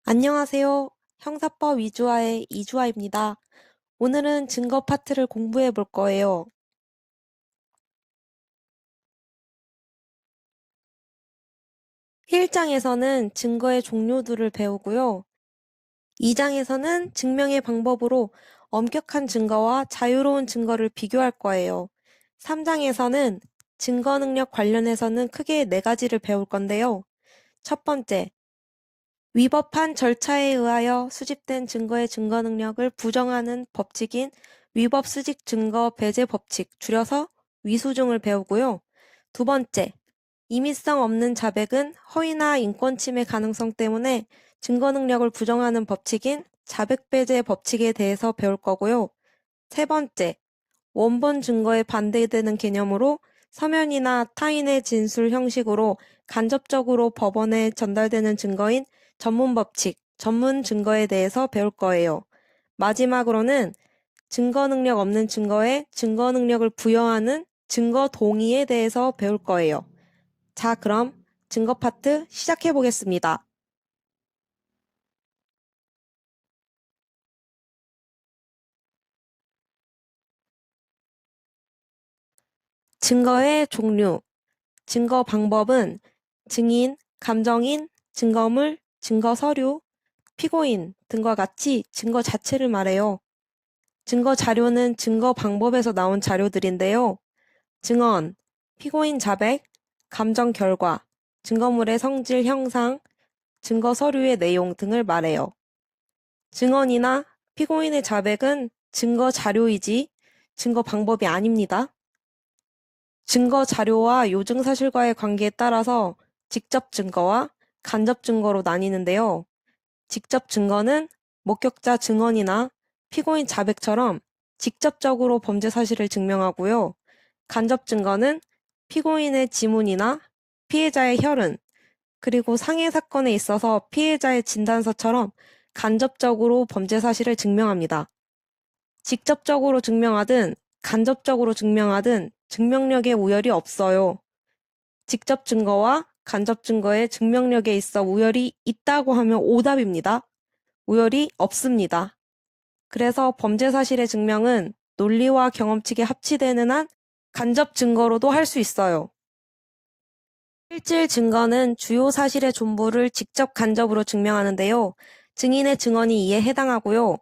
안녕하세요. 형사법 위주화의 이주아입니다. 오늘은 증거 파트를 공부해 볼 거예요. 1장에서는 증거의 종류들을 배우고요. 2장에서는 증명의 방법으로 엄격한 증거와 자유로운 증거를 비교할 거예요. 3장에서는 증거 능력 관련해서는 크게 4가지를 배울 건데요. 첫 번째, 위법한 절차에 의하여 수집된 증거의 증거 능력을 부정하는 법칙인 위법 수집 증거 배제 법칙, 줄여서 위수증을 배우고요. 두 번째, 임의성 없는 자백은 허위나 인권 침해 가능성 때문에 증거 능력을 부정하는 법칙인 자백 배제 법칙에 대해서 배울 거고요. 세 번째, 원본 증거에 반대되는 개념으로 서면이나 타인의 진술 형식으로 간접적으로 법원에 전달되는 증거인 전문 법칙, 전문 증거에 대해서 배울 거예요. 마지막으로는 증거 능력 없는 증거에 증거 능력을 부여하는 증거 동의에 대해서 배울 거예요. 자, 그럼 증거 파트 시작해 보겠습니다. 증거의 종류, 증거 방법은 증인, 감정인, 증거물, 증거 서류, 피고인 등과 같이 증거 자체를 말해요. 증거 자료는 증거 방법에서 나온 자료들인데요. 증언, 피고인 자백, 감정 결과, 증거물의 성질 형상, 증거 서류의 내용 등을 말해요. 증언이나 피고인의 자백은 증거 자료이지 증거 방법이 아닙니다. 증거 자료와 요증 사실과의 관계에 따라서 직접 증거와 간접 증거로 나뉘는데요. 직접 증거는 목격자 증언이나 피고인 자백처럼 직접적으로 범죄 사실을 증명하고요. 간접 증거는 피고인의 지문이나 피해자의 혈흔, 그리고 상해 사건에 있어서 피해자의 진단서처럼 간접적으로 범죄 사실을 증명합니다. 직접적으로 증명하든 간접적으로 증명하든 증명력에 우열이 없어요. 직접 증거와 간접 증거의 증명력에 있어 우열이 있다고 하면 오답입니다. 우열이 없습니다. 그래서 범죄 사실의 증명은 논리와 경험칙이 합치되는 한 간접 증거로도 할 수 있어요. 실질 증거는 주요 사실의 전부를 직접 간접으로 증명하는데요. 증인의 증언이 이에 해당하고요.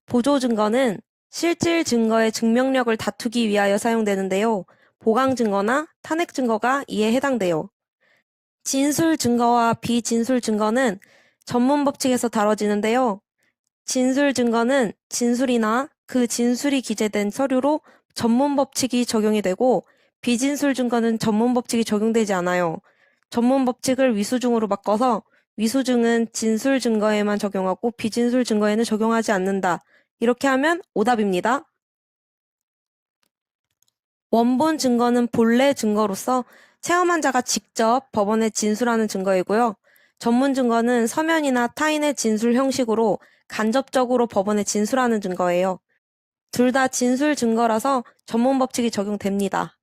보조 증거는 실질 증거의 증명력을 다투기 위하여 사용되는데요. 보강 증거나 탄핵 증거가 이에 해당돼요. 진술 증거와 비진술 증거는 전문 법칙에서 다뤄지는데요. 진술 증거는 진술이나 그 진술이 기재된 서류로 전문 법칙이 적용이 되고 비진술 증거는 전문 법칙이 적용되지 않아요. 전문 법칙을 위수증으로 바꿔서 위수증은 진술 증거에만 적용하고 비진술 증거에는 적용하지 않는다. 이렇게 하면 오답입니다. 원본 증거는 본래 증거로서 체험한 자가 직접 법원에 진술하는 증거이고요. 전문 증거는 서면이나 타인의 진술 형식으로 간접적으로 법원에 진술하는 증거예요. 둘 다 진술 증거라서 전문 법칙이 적용됩니다.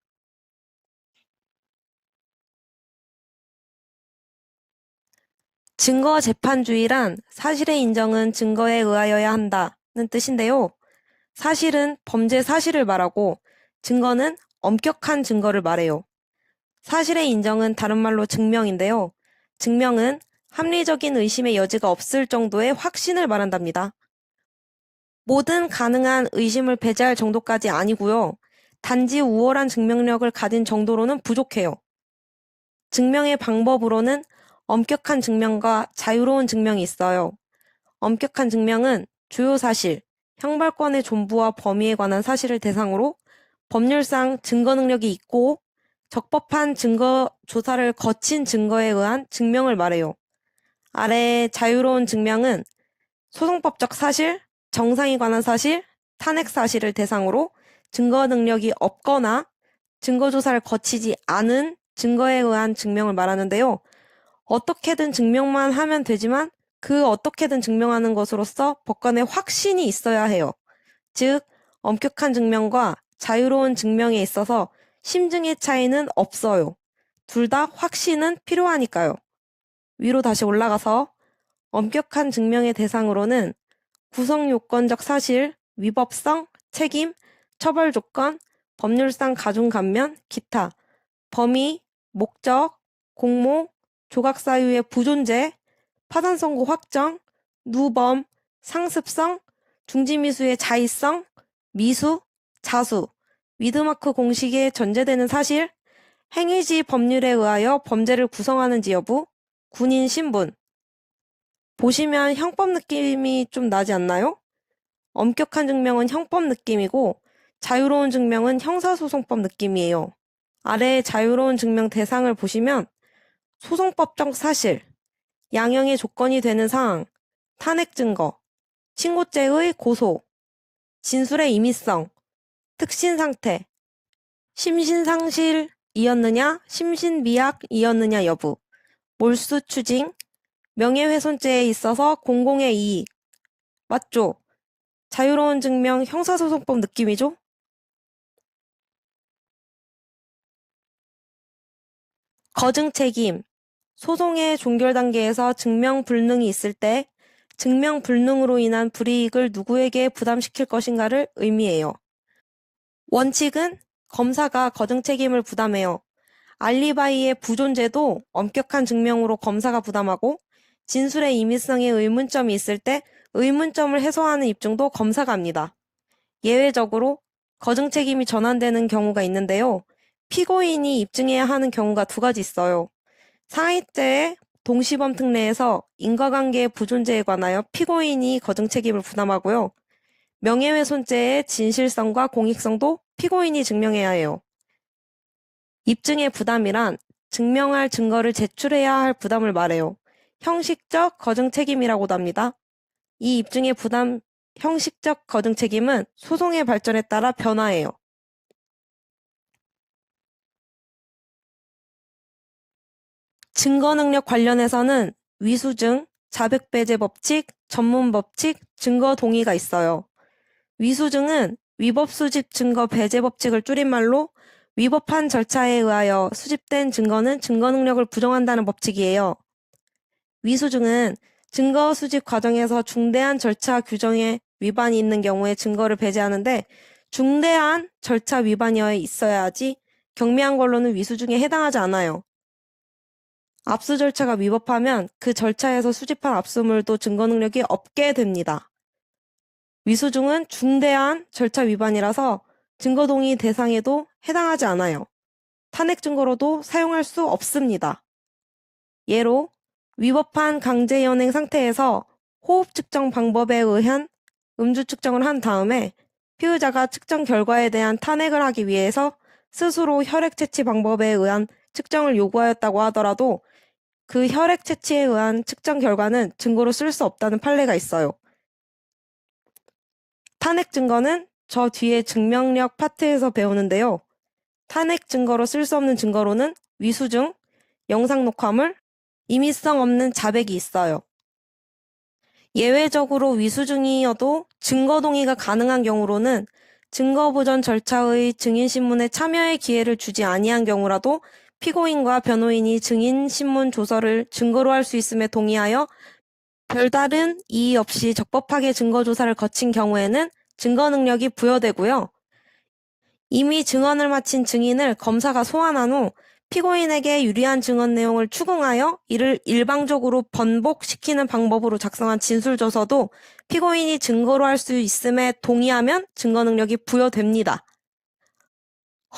증거 재판주의란 사실의 인정은 증거에 의하여야 한다는 뜻인데요. 사실은 범죄 사실을 말하고 증거는 엄격한 증거를 말해요. 사실의 인정은 다른 말로 증명인데요. 증명은 합리적인 의심의 여지가 없을 정도의 확신을 말한답니다. 모든 가능한 의심을 배제할 정도까지 아니고요. 단지 우월한 증명력을 가진 정도로는 부족해요. 증명의 방법으로는 엄격한 증명과 자유로운 증명이 있어요. 엄격한 증명은 주요 사실, 형벌권의 존부와 범위에 관한 사실을 대상으로 법률상 증거 능력이 있고 적법한 증거 조사를 거친 증거에 의한 증명을 말해요. 아래 자유로운 증명은 소송법적 사실, 정상에 관한 사실, 탄핵 사실을 대상으로 증거 능력이 없거나 증거 조사를 거치지 않은 증거에 의한 증명을 말하는데요. 어떻게든 증명만 하면 되지만 그 어떻게든 증명하는 것으로서 법관의 확신이 있어야 해요. 즉, 엄격한 증명과 자유로운 증명에 있어서 심증의 차이는 없어요. 둘 다 확신은 필요하니까요. 위로 다시 올라가서 엄격한 증명의 대상으로는 구성요건적 사실, 위법성, 책임, 처벌 조건, 법률상 가중감면, 기타, 범위, 목적, 공모, 조각 사유의 부존재, 파산 선고 확정, 누범, 상습성, 중지미수의 자의성, 미수, 자수, 위드마크 공식에 전제되는 사실, 행위지 법률에 의하여 범죄를 구성하는지 여부, 군인 신분. 보시면 형법 느낌이 좀 나지 않나요? 엄격한 증명은 형법 느낌이고 자유로운 증명은 형사소송법 느낌이에요. 아래 자유로운 증명 대상을 보시면 소송법적 사실, 양형의 조건이 되는 사항, 탄핵 증거, 친고죄의 고소, 진술의 임의성, 특신 상태, 심신상실이었느냐, 심신미약이었느냐 여부, 몰수 추징, 명예훼손죄에 있어서 공공의 이익. 맞죠? 자유로운 증명 형사소송법 느낌이죠? 거증 책임. 소송의 종결 단계에서 증명 불능이 있을 때 증명 불능으로 인한 불이익을 누구에게 부담시킬 것인가를 의미해요. 원칙은 검사가 거증 책임을 부담해요. 알리바이의 부존재도 엄격한 증명으로 검사가 부담하고 진술의 임의성에 의문점이 있을 때 의문점을 해소하는 입증도 검사가 합니다. 예외적으로 거증 책임이 전환되는 경우가 있는데요. 피고인이 입증해야 하는 경우가 두 가지 있어요. 상해죄의 동시범 특례에서 인과관계의 부존재에 관하여 피고인이 거증 책임을 부담하고요. 명예훼손죄의 진실성과 공익성도 피고인이 증명해야 해요. 입증의 부담이란 증명할 증거를 제출해야 할 부담을 말해요. 형식적 거증 책임이라고도 합니다. 이 입증의 부담, 형식적 거증 책임은 소송의 발전에 따라 변화해요. 증거능력 관련해서는 위수증, 자백배제 법칙, 전문 법칙, 증거 동의가 있어요. 위수증은 위법 수집 증거 배제 법칙을 줄임말로 위법한 절차에 의하여 수집된 증거는 증거 능력을 부정한다는 법칙이에요. 위수증은 증거 수집 과정에서 중대한 절차 규정에 위반이 있는 경우에 증거를 배제하는데 중대한 절차 위반이 있어야지 경미한 걸로는 위수증에 해당하지 않아요. 압수 절차가 위법하면 그 절차에서 수집한 압수물도 증거 능력이 없게 됩니다. 위수증은 중대한 절차 위반이라서 증거 동의 대상에도 해당하지 않아요. 탄핵 증거로도 사용할 수 없습니다. 예로 위법한 강제 연행 상태에서 호흡 측정 방법에 의한 음주 측정을 한 다음에 피의자가 측정 결과에 대한 탄핵을 하기 위해서 스스로 혈액 채취 방법에 의한 측정을 요구하였다고 하더라도 그 혈액 채취에 의한 측정 결과는 증거로 쓸 수 없다는 판례가 있어요. 탄핵 증거는 저 뒤에 증명력 파트에서 배우는데요. 탄핵 증거로 쓸 수 없는 증거로는 위수증, 영상 녹화물, 임의성 없는 자백이 있어요. 예외적으로 위수증이어도 증거 동의가 가능한 경우로는 증거 보전 절차의 증인신문에 참여의 기회를 주지 아니한 경우라도 피고인과 변호인이 증인신문 조서를 증거로 할 수 있음에 동의하여 별다른 이의 없이 적법하게 증거조사를 거친 경우에는 증거 능력이 부여되고요. 이미 증언을 마친 증인을 검사가 소환한 후 피고인에게 유리한 증언 내용을 추궁하여 이를 일방적으로 번복시키는 방법으로 작성한 진술조서도 피고인이 증거로 할 수 있음에 동의하면 증거 능력이 부여됩니다.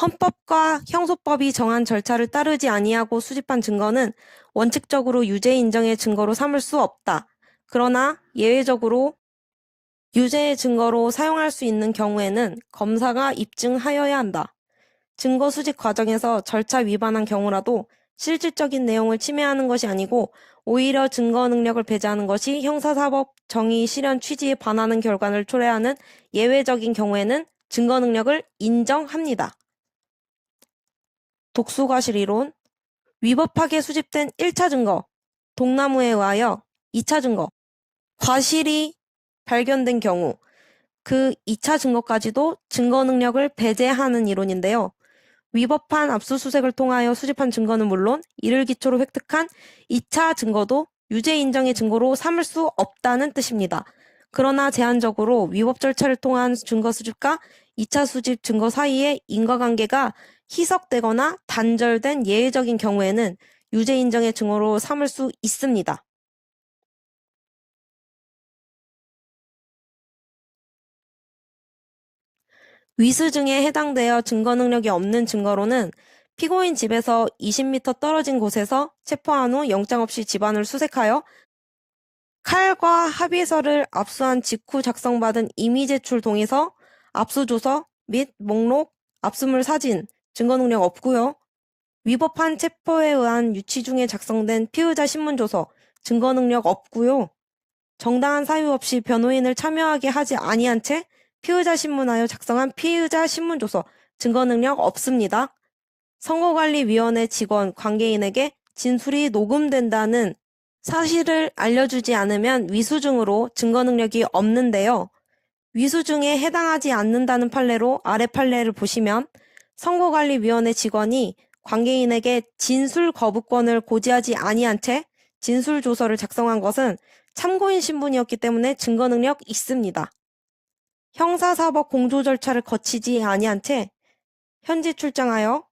헌법과 형소법이 정한 절차를 따르지 아니하고 수집한 증거는 원칙적으로 유죄 인정의 증거로 삼을 수 없다. 그러나 예외적으로 유죄의 증거로 사용할 수 있는 경우에는 검사가 입증하여야 한다. 증거 수집 과정에서 절차 위반한 경우라도 실질적인 내용을 침해하는 것이 아니고 오히려 증거 능력을 배제하는 것이 형사사법 정의 실현 취지에 반하는 결과를 초래하는 예외적인 경우에는 증거 능력을 인정합니다. 독수과실 이론, 위법하게 수집된 1차 증거, 동나무에 의하여 2차 증거, 과실이 발견된 경우 그 2차 증거까지도 증거 능력을 배제하는 이론인데요. 위법한 압수수색을 통하여 수집한 증거는 물론 이를 기초로 획득한 2차 증거도 유죄 인정의 증거로 삼을 수 없다는 뜻입니다. 그러나 제한적으로 위법 절차를 통한 증거 수집과 2차 수집 증거 사이의 인과관계가 희석되거나 단절된 예외적인 경우에는 유죄 인정의 증거로 삼을 수 있습니다. 위수증에 해당되어 증거 능력이 없는 증거로는 피고인 집에서 20m 떨어진 곳에서 체포한 후 영장 없이 집안을 수색하여 칼과 합의서를 압수한 직후 작성받은 이미 제출 동의서, 압수조서 및 목록, 압수물 사진, 증거 능력 없고요. 위법한 체포에 의한 유치 중에 작성된 피의자 신문조서, 증거 능력 없고요. 정당한 사유 없이 변호인을 참여하게 하지 아니한 채 피의자 신문하여 작성한 피의자 신문조서, 증거 능력 없습니다. 선거관리위원회 직원, 관계인에게 진술이 녹음된다는 사실을 알려주지 않으면 위수증으로 증거 능력이 없는데요. 위수증에 해당하지 않는다는 판례로 아래 판례를 보시면 선거관리위원회 직원이 관계인에게 진술 거부권을 고지하지 아니한 채 진술조서를 작성한 것은 참고인 신분이었기 때문에 증거 능력 있습니다. 형사사법 공조 절차를 거치지 아니한 채 현지 출장하여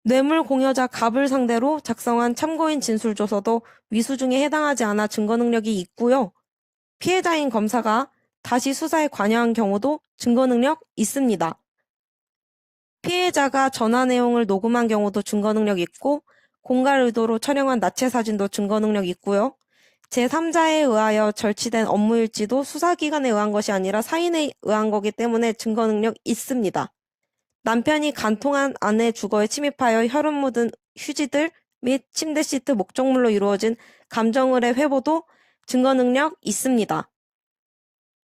뇌물 공여자 갑을 상대로 작성한 참고인 진술조서도 위수증에 해당하지 않아 증거 능력이 있고요. 피해자인 검사가 다시 수사에 관여한 경우도 증거 능력 있습니다. 피해자가 전화 내용을 녹음한 경우도 증거 능력 있고 공갈 의도로 촬영한 나체 사진도 증거 능력 있고요. 제3자에 의하여 절취된 업무일지도 수사기관에 의한 것이 아니라 사인에 의한 거기 때문에 증거 능력 있습니다. 남편이 간통한 아내 주거에 침입하여 혈흔 묻은 휴지들 및 침대 시트 목적물로 이루어진 감정을의 회보도 증거 능력 있습니다.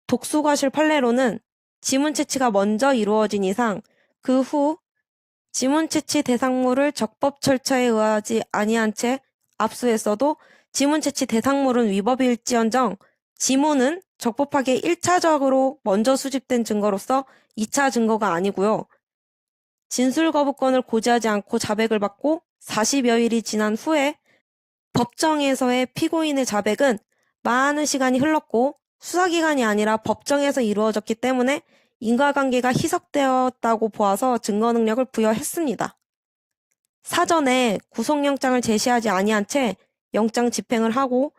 독수과실 판례로는 지문 채취가 먼저 이루어진 이상 그 후 지문 채취 대상물을 적법 절차에 의하지 아니한 채 압수했어도 지문 채취 대상물은 위법일지언정 지문은 적법하게 1차적으로 먼저 수집된 증거로서 2차 증거가 아니고요. 진술 거부권을 고지하지 않고 자백을 받고 40여일이 지난 후에 법정에서의 피고인의 자백은 많은 시간이 흘렀고 수사기관이 아니라 법정에서 이루어졌기 때문에 인과관계가 희석되었다고 보아서 증거 능력을 부여했습니다. 사전에 구속영장을 제시하지 아니한 채 영장 집행을 하고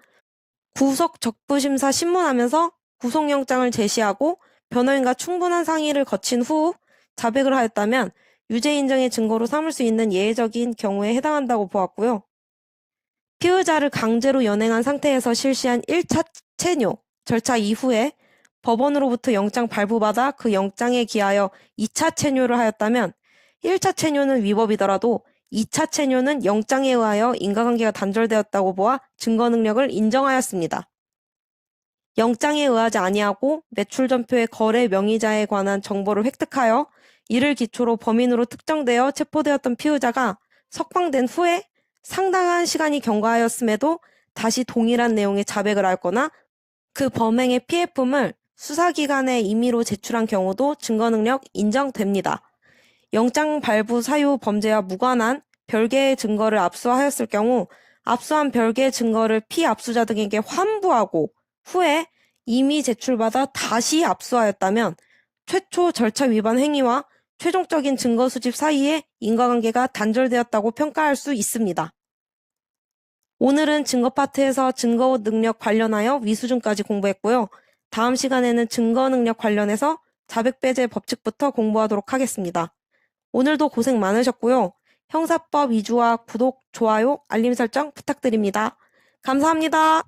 구속 적부심사 신문하면서 구속영장을 제시하고 변호인과 충분한 상의를 거친 후 자백을 하였다면 유죄 인정의 증거로 삼을 수 있는 예외적인 경우에 해당한다고 보았고요. 피의자를 강제로 연행한 상태에서 실시한 1차 체뇨 절차 이후에 법원으로부터 영장 발부받아 그 영장에 기하여 2차 체뇨를 하였다면 1차 체뇨는 위법이더라도 2차 체뇨는 영장에 의하여 인과관계가 단절되었다고 보아 증거 능력을 인정하였습니다. 영장에 의하지 아니하고 매출 전표의 거래 명의자에 관한 정보를 획득하여 이를 기초로 범인으로 특정되어 체포되었던 피의자가 석방된 후에 상당한 시간이 경과하였음에도 다시 동일한 내용의 자백을 하였거나 그 범행의 피해품을 수사기관에 임의로 제출한 경우도 증거 능력 인정됩니다. 영장 발부 사유 범죄와 무관한 별개의 증거를 압수하였을 경우 압수한 별개의 증거를 피압수자 등에게 환부하고 후에 이미 제출받아 다시 압수하였다면 최초 절차 위반 행위와 최종적인 증거 수집 사이에 인과관계가 단절되었다고 평가할 수 있습니다. 오늘은 증거 파트에서 증거 능력 관련하여 위수증까지 공부했고요. 다음 시간에는 증거 능력 관련해서 자백배제 법칙부터 공부하도록 하겠습니다. 오늘도 고생 많으셨고요. 형사법 2주와 구독, 좋아요, 알림 설정 부탁드립니다. 감사합니다.